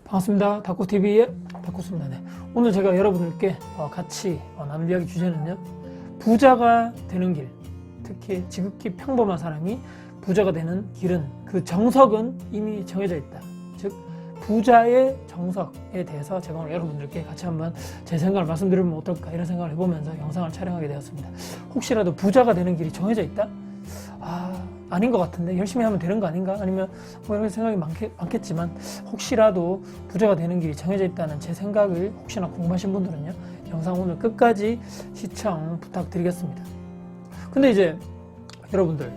반갑습니다. 다코TV의 다코입니다. 네. 오늘 제가 여러분들께 같이 나눌 이야기 주제는요, 부자가 되는 길, 특히 지극히 평범한 사람이 부자가 되는 길은, 그 정석은 이미 정해져 있다. 즉 부자의 정석에 대해서 제가 오늘 여러분들께 같이 한번 제 생각을 말씀드리면 어떨까, 이런 생각을 해보면서 영상을 촬영하게 되었습니다. 혹시라도 부자가 되는 길이 정해져 있다? 아닌 것 같은데, 열심히 하면 되는 거 아닌가? 아니면 뭐 이런 생각이 많겠지만, 혹시라도 부자가 되는 길이 정해져 있다는 제 생각을 혹시나 궁금하신 분들은요, 영상 오늘 끝까지 시청 부탁드리겠습니다. 근데 이제 여러분들,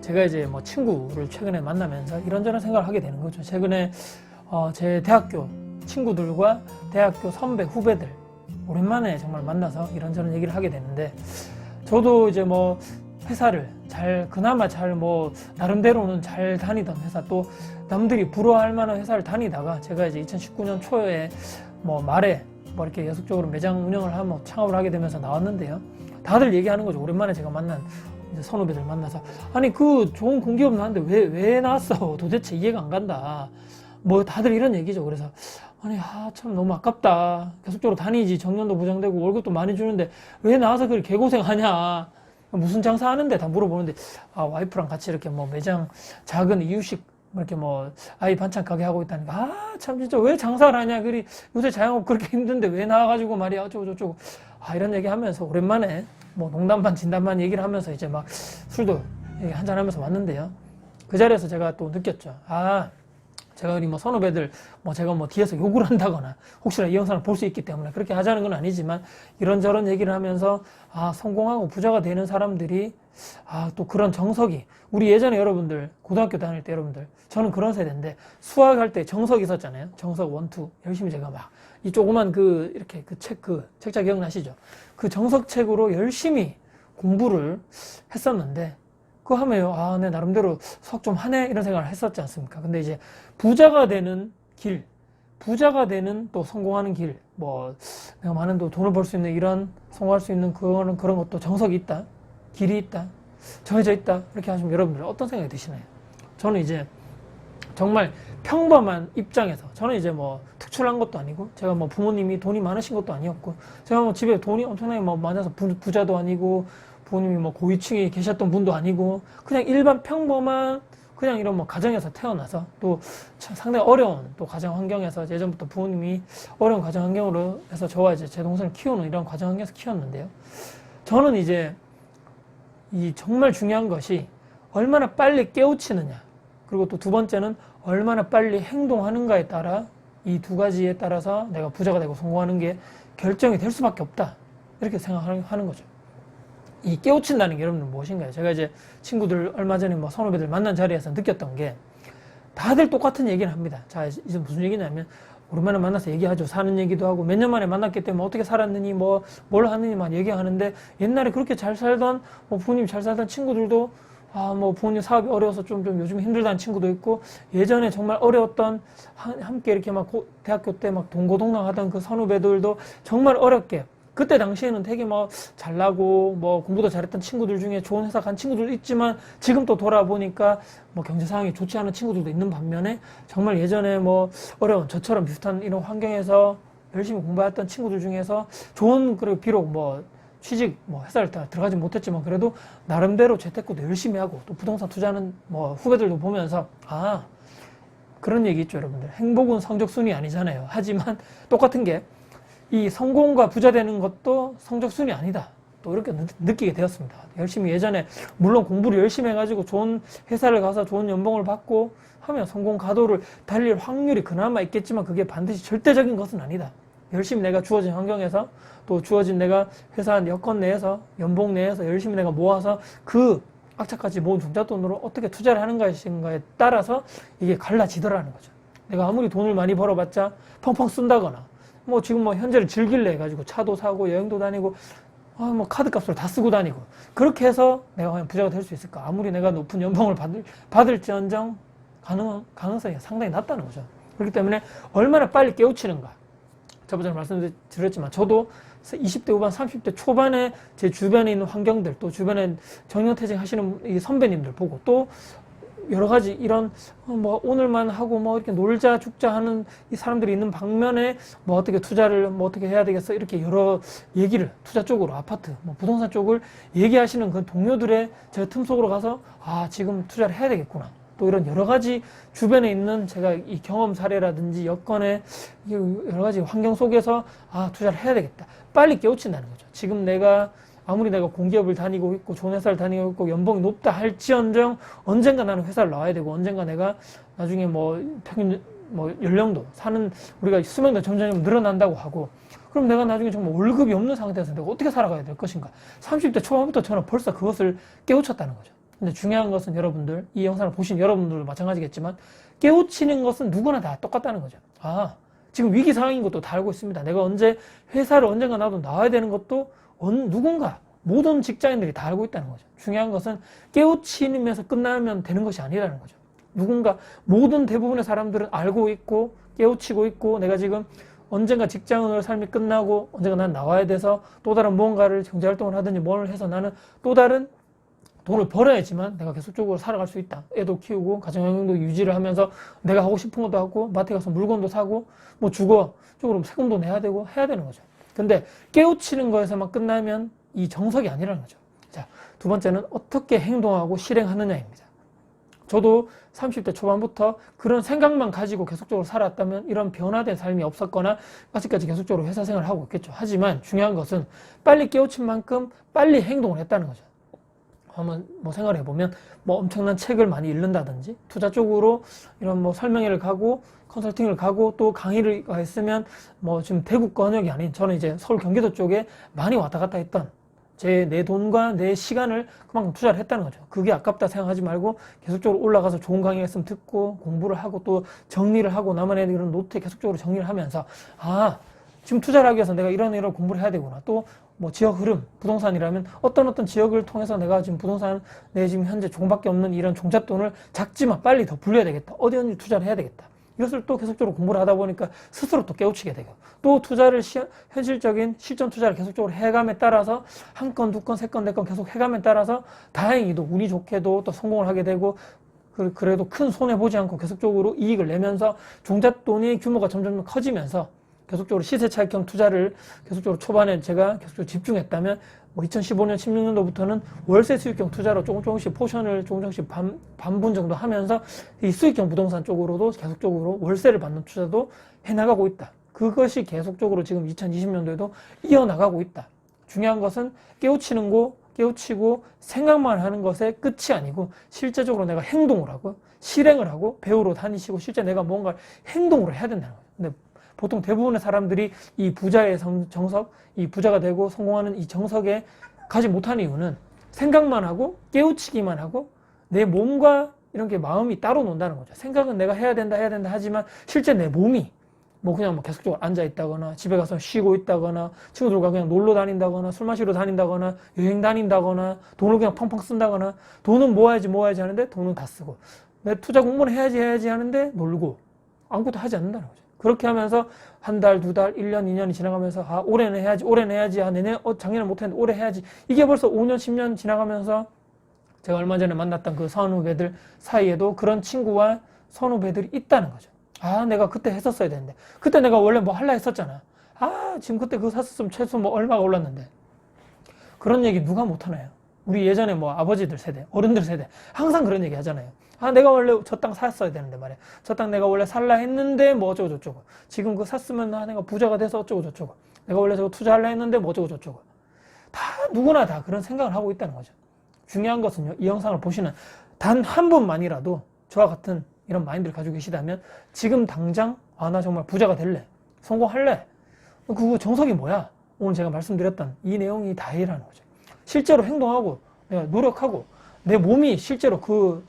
제가 이제 뭐 친구를 최근에 만나면서 이런저런 생각을 하게 되는 거죠. 최근에 제 대학교 친구들과 대학교 선배, 후배들 오랜만에 정말 만나서 이런저런 얘기를 하게 되는데, 저도 이제 뭐 회사를 그나마 뭐 나름대로는 잘 다니던 회사, 또 남들이 부러워할 만한 회사를 다니다가 제가 이제 2019년 초에 말에 이렇게 계속적으로 매장 운영을 하고 창업을 하게 되면서 나왔는데요. 다들 얘기하는 거죠. 오랜만에 제가 만난 이제 선후배들 만나서, 아니 그 좋은 공기업 나왔는데 왜 나왔어? 도대체 이해가 안 간다. 다들 이런 얘기죠. 그래서 아니 참 너무 아깝다. 계속적으로 다니지, 정년도 보장되고 월급도 많이 주는데 왜 나와서 그렇게 개고생하냐. 무슨 장사 하는데? 다 물어보는데, 와이프랑 같이 이렇게 매장 작은 이유식 이렇게 아이 반찬 가게 하고 있다니까, 참 진짜 왜 장사를 하냐. 그리 요새 자영업 그렇게 힘든데 왜 나와가지고 말이야 어쩌고 이런 얘기 하면서 오랜만에 농담 반 진담 반 얘기를 하면서 이제 막 술도 한잔 하면서 왔는데요. 그 자리에서 제가 또 느꼈죠. 제가 우리 선후배들 제가 뒤에서 욕을 한다거나 혹시나 이 영상을 볼 수 있기 때문에 그렇게 하자는 건 아니지만, 이런저런 얘기를 하면서 성공하고 부자가 되는 사람들이 또 그런 정석이, 우리 예전에 여러분들 고등학교 다닐 때, 여러분들 저는 그런 세대인데 수학할 때 정석 있었잖아요. 정석 1, 2 열심히 제가 이 조그만 이렇게 책자 기억나시죠? 그 정석책으로 열심히 공부를 했었는데, 그거 하면 내 나름대로 수학 좀 하네, 이런 생각을 했었지 않습니까? 근데 이제 부자가 되는 길, 부자가 되는 또 성공하는 길, 내가 많은 돈을 벌 수 있는, 이런 성공할 수 있는 그런 것도 정석이 있다, 길이 있다, 정해져 있다, 이렇게 하시면 여러분들 어떤 생각이 드시나요? 저는 이제 정말 평범한 입장에서, 저는 이제 특출난 것도 아니고, 제가 부모님이 돈이 많으신 것도 아니었고, 제가 집에 돈이 엄청나게 많아서 부자도 아니고, 부모님이 고위층에 계셨던 분도 아니고, 그냥 일반 평범한 그냥 이런 가정에서 태어나서, 또 상당히 어려운 또 가정 환경에서, 예전부터 부모님이 어려운 가정 환경으로 해서 저와 이제 제 동생을 키우는 이런 가정 환경에서 키웠는데요. 저는 이제 이 정말 중요한 것이 얼마나 빨리 깨우치느냐, 그리고 또 두 번째는 얼마나 빨리 행동하는가에 따라, 이 두 가지에 따라서 내가 부자가 되고 성공하는 게 결정이 될 수밖에 없다, 이렇게 생각하는 거죠. 이 깨우친다는 게 여러분들 무엇인가요? 제가 이제 친구들 얼마 전에 선후배들 만난 자리에서 느꼈던 게, 다들 똑같은 얘기를 합니다. 자, 이제 무슨 얘기냐면, 오랜만에 만나서 얘기하죠. 사는 얘기도 하고, 몇 년 만에 만났기 때문에 어떻게 살았느니, 뭘 하느니 막 얘기하는데, 옛날에 그렇게 잘 살던, 부모님 잘 살던 친구들도, 부모님 사업이 어려워서 좀 요즘 힘들다는 친구도 있고, 예전에 정말 어려웠던, 함께 이렇게 대학교 때 동고동락 하던 그 선후배들도 정말 어렵게, 그때 당시에는 되게 잘나고 공부도 잘했던 친구들 중에 좋은 회사 간 친구들도 있지만, 지금 또 돌아보니까 경제 상황이 좋지 않은 친구들도 있는 반면에, 정말 예전에 어려운 저처럼 비슷한 이런 환경에서 열심히 공부했던 친구들 중에서 좋은, 그리고 비록 취직 회사를 들어가지 못했지만 그래도 나름대로 재테크도 열심히 하고 또 부동산 투자하는 후배들도 보면서, 그런 얘기 있죠, 여러분들. 행복은 성적순위 아니잖아요. 하지만 똑같은 게, 이 성공과 부자 되는 것도 성적순위 아니다, 또 이렇게 느끼게 되었습니다. 열심히, 예전에 물론 공부를 열심히 해가지고 좋은 회사를 가서 좋은 연봉을 받고 하면 성공 가도를 달릴 확률이 그나마 있겠지만, 그게 반드시 절대적인 것은 아니다. 열심히 내가 주어진 환경에서, 또 주어진 내가 회사 여건 내에서, 연봉 내에서 열심히 내가 모아서 그 악착같이 모은 종잣돈으로 어떻게 투자를 하는 것인가에 따라서 이게 갈라지더라는 거죠. 내가 아무리 돈을 많이 벌어봤자 펑펑 쓴다거나, 지금 현재를 즐길래 해가지고 차도 사고 여행도 다니고, 카드값으로 다 쓰고 다니고, 그렇게 해서 내가 과연 부자가 될 수 있을까? 아무리 내가 높은 연봉을 받을지언정 가능성이 상당히 낮다는 거죠. 그렇기 때문에 얼마나 빨리 깨우치는가. 저번에 말씀드렸지만, 저도 20대 후반, 30대 초반에 제 주변에 있는 환경들, 또 주변에 정년퇴직 하시는 이 선배님들 보고, 또 여러 가지 이런 뭐 오늘만 하고 뭐 이렇게 놀자 죽자 하는 이 사람들이 있는 방면에 뭐 어떻게 투자를 뭐 어떻게 해야 되겠어 이렇게 여러 얘기를 투자 쪽으로 아파트 뭐 부동산 쪽을 얘기하시는 그 동료들의 제가 틈 속으로 가서 아 지금 투자를 해야 되겠구나. 또 이런 여러 가지 주변에 있는 제가 이 경험 사례라든지 여건의 여러 가지 환경 속에서 아 투자를 해야 되겠다. 빨리 깨우친다는 거죠. 지금 아무리 내가 공기업을 다니고 있고 좋은 회사를 다니고 있고 연봉이 높다 할지언정 언젠가 나는 회사를 나와야 되고 언젠가 내가 나중에 뭐 평균 뭐 연령도 사는 우리가 수명도 점점 늘어난다고 하고 그럼 내가 나중에 정말 월급이 없는 상태에서 내가 어떻게 살아가야 될 것인가. 30대 초반부터 저는 벌써 그것을 깨우쳤다는 거죠. 근데 중요한 것은 여러분들, 이 영상을 보신 여러분들도 마찬가지겠지만 깨우치는 것은 누구나 다 똑같다는 거죠. 아, 지금 위기 상황인 것도 다 알고 있습니다. 내가 회사를 언젠가 나도 나와야 되는 것도 누군가, 모든 직장인들이 다 알고 있다는 거죠. 중요한 것은 깨우치면서 끝나면 되는 것이 아니라는 거죠. 누군가, 모든 대부분의 사람들은 알고 있고 깨우치고 있고 내가 지금 언젠가 직장을 삶이 끝나고 언젠가 난 나와야 돼서 또 다른 무언가를 경제활동을 하든지 뭘 해서 나는 또 다른 돈을 벌어야지만 내가 계속적으로 살아갈 수 있다. 애도 키우고 가정환경도 유지를 하면서 내가 하고 싶은 것도 하고 마트에 가서 물건도 사고 뭐 주거 쪽으로 세금도 내야 되고 해야 되는 거죠. 근데 깨우치는 거에서만 끝나면 이 정석이 아니라는 거죠. 자, 두 번째는 어떻게 행동하고 실행하느냐입니다. 저도 30대 초반부터 그런 생각만 가지고 계속적으로 살았다면 이런 변화된 삶이 없었거나 아직까지 계속적으로 회사 생활을 하고 있겠죠. 하지만 중요한 것은 빨리 깨우친 만큼 빨리 행동을 했다는 거죠. 한번 뭐 생각을 해보면 뭐 엄청난 책을 많이 읽는다든지 투자 쪽으로 이런 뭐 설명회를 가고 컨설팅을 가고 또 강의를 했으면 뭐 지금 대구 권역이 아닌 저는 이제 서울 경기도 쪽에 많이 왔다 갔다 했던 내 돈과 내 시간을 그만큼 투자를 했다는 거죠. 그게 아깝다 생각하지 말고 계속적으로 올라가서 좋은 강의가 있으면 듣고 공부를 하고 또 정리를 하고 나만의 이런 노트에 계속적으로 정리를 하면서 아 지금 투자를 하기 위해서 내가 이런 공부를 해야 되구나. 또 뭐 지역 흐름, 부동산이라면 어떤 지역을 통해서 내가 지금 부동산 내 지금 현재 조금밖에 없는 이런 종잣돈을 작지만 빨리 더 불려야 되겠다. 어디 투자를 해야 되겠다. 이것을 또 계속적으로 공부를 하다 보니까 스스로 또 깨우치게 되고 또 투자를 현실적인 실전 투자를 계속적으로 해감에 따라서 한 건, 두 건, 세 건, 네 건 계속 해감에 따라서 다행히도 운이 좋게도 또 성공을 하게 되고 그래도 큰 손해 보지 않고 계속적으로 이익을 내면서 종잣돈의 규모가 점점 커지면서 계속적으로 시세차익형 투자를 계속적으로 초반에 제가 계속적으로 집중했다면 뭐 2015년, 16년도부터는 월세 수익형 투자로 조금씩 포션을 조금씩 반분 정도 하면서 이 수익형 부동산 쪽으로도 계속적으로 월세를 받는 투자도 해나가고 있다. 그것이 계속적으로 지금 2020년도에도 이어나가고 있다. 중요한 것은 깨우치고 생각만 하는 것의 끝이 아니고 실제적으로 내가 행동을 하고 실행을 하고 배우러 다니시고 실제 내가 뭔가 행동으로 해야 된다는 거예요. 근데 보통 대부분의 사람들이 이 부자의 정석, 이 부자가 되고 성공하는 이 정석에 가지 못하는 이유는 생각만 하고 깨우치기만 하고 내 몸과 이런 게 마음이 따로 논다는 거죠. 생각은 내가 해야 된다 하지만 실제 내 몸이 뭐 그냥 뭐 계속적으로 앉아 있다거나 집에 가서 쉬고 있다거나 친구들과 그냥 놀러 다닌다거나 술 마시러 다닌다거나 여행 다닌다거나 돈을 그냥 펑펑 쓴다거나 돈은 모아야지 하는데 돈은 다 쓰고 내 투자 공부는 해야지 하는데 놀고 아무것도 하지 않는다는 거죠. 그렇게 하면서 한 달, 두 달, 1년, 2년이 지나가면서 아 올해는 해야지 내년 작년에 못했는데 올해 해야지 이게 벌써 5년, 10년 지나가면서 제가 얼마 전에 만났던 그 선후배들 사이에도 그런 친구와 선후배들이 있다는 거죠. 아 내가 그때 했었어야 되는데 그때 내가 원래 뭐 할라 했었잖아. 아 지금 그때 그거 샀었으면 최소 뭐 얼마가 올랐는데 그런 얘기 누가 못하나요? 우리 예전에 뭐 아버지들 세대, 어른들 세대 항상 그런 얘기 하잖아요. 아 내가 원래 저 땅 샀어야 되는데 말이야. 저 땅 내가 원래 살라 했는데 뭐 어쩌고 저쩌고. 지금 그거 샀으면 아, 내가 부자가 돼서 어쩌고 저쩌고. 내가 원래 저거 투자하려 했는데 뭐 어쩌고 저쩌고. 다 누구나 다 그런 생각을 하고 있다는 거죠. 중요한 것은요. 이 영상을 보시는 단 한 분만이라도 저와 같은 이런 마인드를 가지고 계시다면 지금 당장 아 나 정말 부자가 될래. 성공할래. 그거 정석이 뭐야? 오늘 제가 말씀드렸던 이 내용이 다이라는 거죠. 실제로 행동하고 내가 노력하고 내 몸이 실제로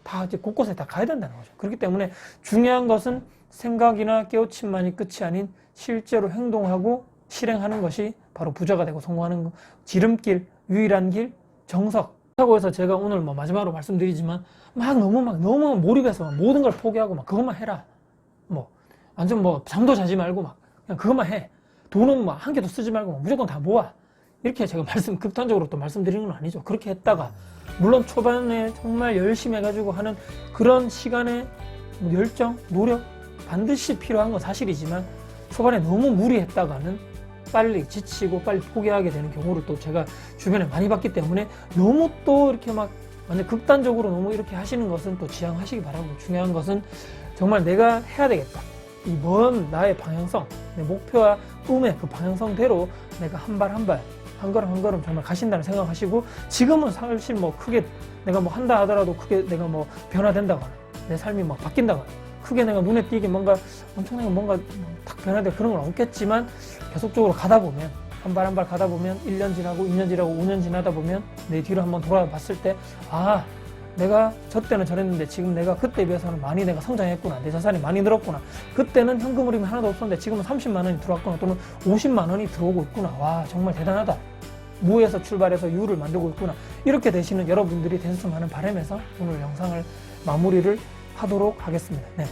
다 이제 곳곳에 다 가야 된다는 거죠. 그렇기 때문에 중요한 것은 생각이나 깨우침만이 끝이 아닌 실제로 행동하고 실행하는 것이 바로 부자가 되고 성공하는 거. 지름길, 유일한 길, 정석. 그렇다고 해서 제가 오늘 뭐 마지막으로 말씀드리지만 너무 몰입해서 모든 걸 포기하고 막 그것만 해라. 뭐 완전 뭐 잠도 자지 말고 막 그냥 그것만 해. 돈은 막 한 개도 쓰지 말고 무조건 다 모아. 이렇게 제가 극단적으로 또 말씀드리는 건 아니죠. 그렇게 했다가 물론 초반에 정말 열심히 해가지고 하는 그런 시간의 열정, 노력 반드시 필요한 건 사실이지만 초반에 너무 무리했다가는 빨리 지치고 빨리 포기하게 되는 경우를 또 제가 주변에 많이 봤기 때문에 너무 또 이렇게 막 완전 극단적으로 너무 이렇게 하시는 것은 또 지양하시기 바라고, 중요한 것은 정말 내가 해야 되겠다. 이 먼 나의 방향성, 내 목표와 꿈의 그 방향성대로 내가 한 발 한 발, 한 걸음 한 걸음 정말 가신다는 생각하시고, 지금은 사실 뭐 크게 내가 뭐 한다 하더라도 크게 내가 뭐 변화된다거나 내 삶이 막 바뀐다거나 크게 내가 눈에 띄게 뭔가 엄청나게 뭔가 탁 변화되고 그런 건 없겠지만 계속적으로 가다 보면 한 발 한 발 가다 보면 1년 지나고 2년 지나고 5년 지나다 보면 내 뒤로 한번 돌아봤을 때 아, 내가 저 때는 저랬는데 지금 내가 그때에 비해서는 많이 내가 성장했구나. 내 자산이 많이 늘었구나. 그때는 현금 흐름이 하나도 없었는데 지금은 30만 원이 들어왔구나. 또는 50만 원이 들어오고 있구나. 와, 정말 대단하다. 무에서 출발해서 유를 만들고 있구나. 이렇게 되시는 여러분들이 되셨으면 하는 바람에서 오늘 영상을 마무리를 하도록 하겠습니다. 네.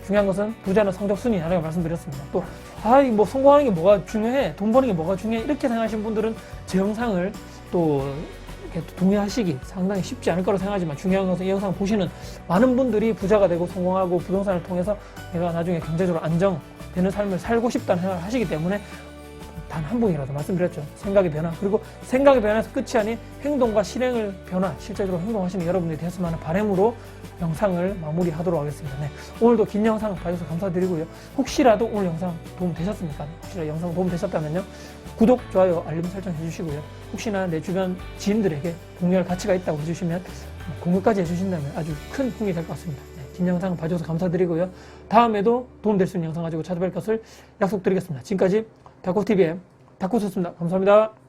중요한 것은 부자는 성적순위 라고 말씀드렸습니다. 또, 뭐 성공하는 게 뭐가 중요해? 돈 버는 게 뭐가 중요해? 이렇게 생각하시는 분들은 제 영상을 또 이렇게 동의하시기 상당히 쉽지 않을 거라고 생각하지만, 중요한 것은 이 영상 보시는 많은 분들이 부자가 되고 성공하고 부동산을 통해서 내가 나중에 경제적으로 안정되는 삶을 살고 싶다는 생각을 하시기 때문에 단 한 분이라도 말씀드렸죠. 생각의 변화. 그리고 생각의 변화에서 끝이 아닌 행동과 실행을 변화, 실제적으로 행동하시는 여러분들이 되었으면 하는 바람으로 영상을 마무리하도록 하겠습니다. 네. 오늘도 긴 영상 봐주셔서 감사드리고요. 혹시라도 오늘 영상 도움 되셨습니까? 혹시라도 영상 도움 되셨다면요, 구독, 좋아요, 알림 설정 해주시고요. 혹시나 내 주변 지인들에게 공유할 가치가 있다고 해주시면 공유까지 해주신다면 아주 큰 힘이 될 것 같습니다. 네. 긴 영상 봐주셔서 감사드리고요. 다음에도 도움될 수 있는 영상 가지고 찾아뵐 것을 약속드리겠습니다. 지금까지 다코TV의 다코였습니다. 감사합니다.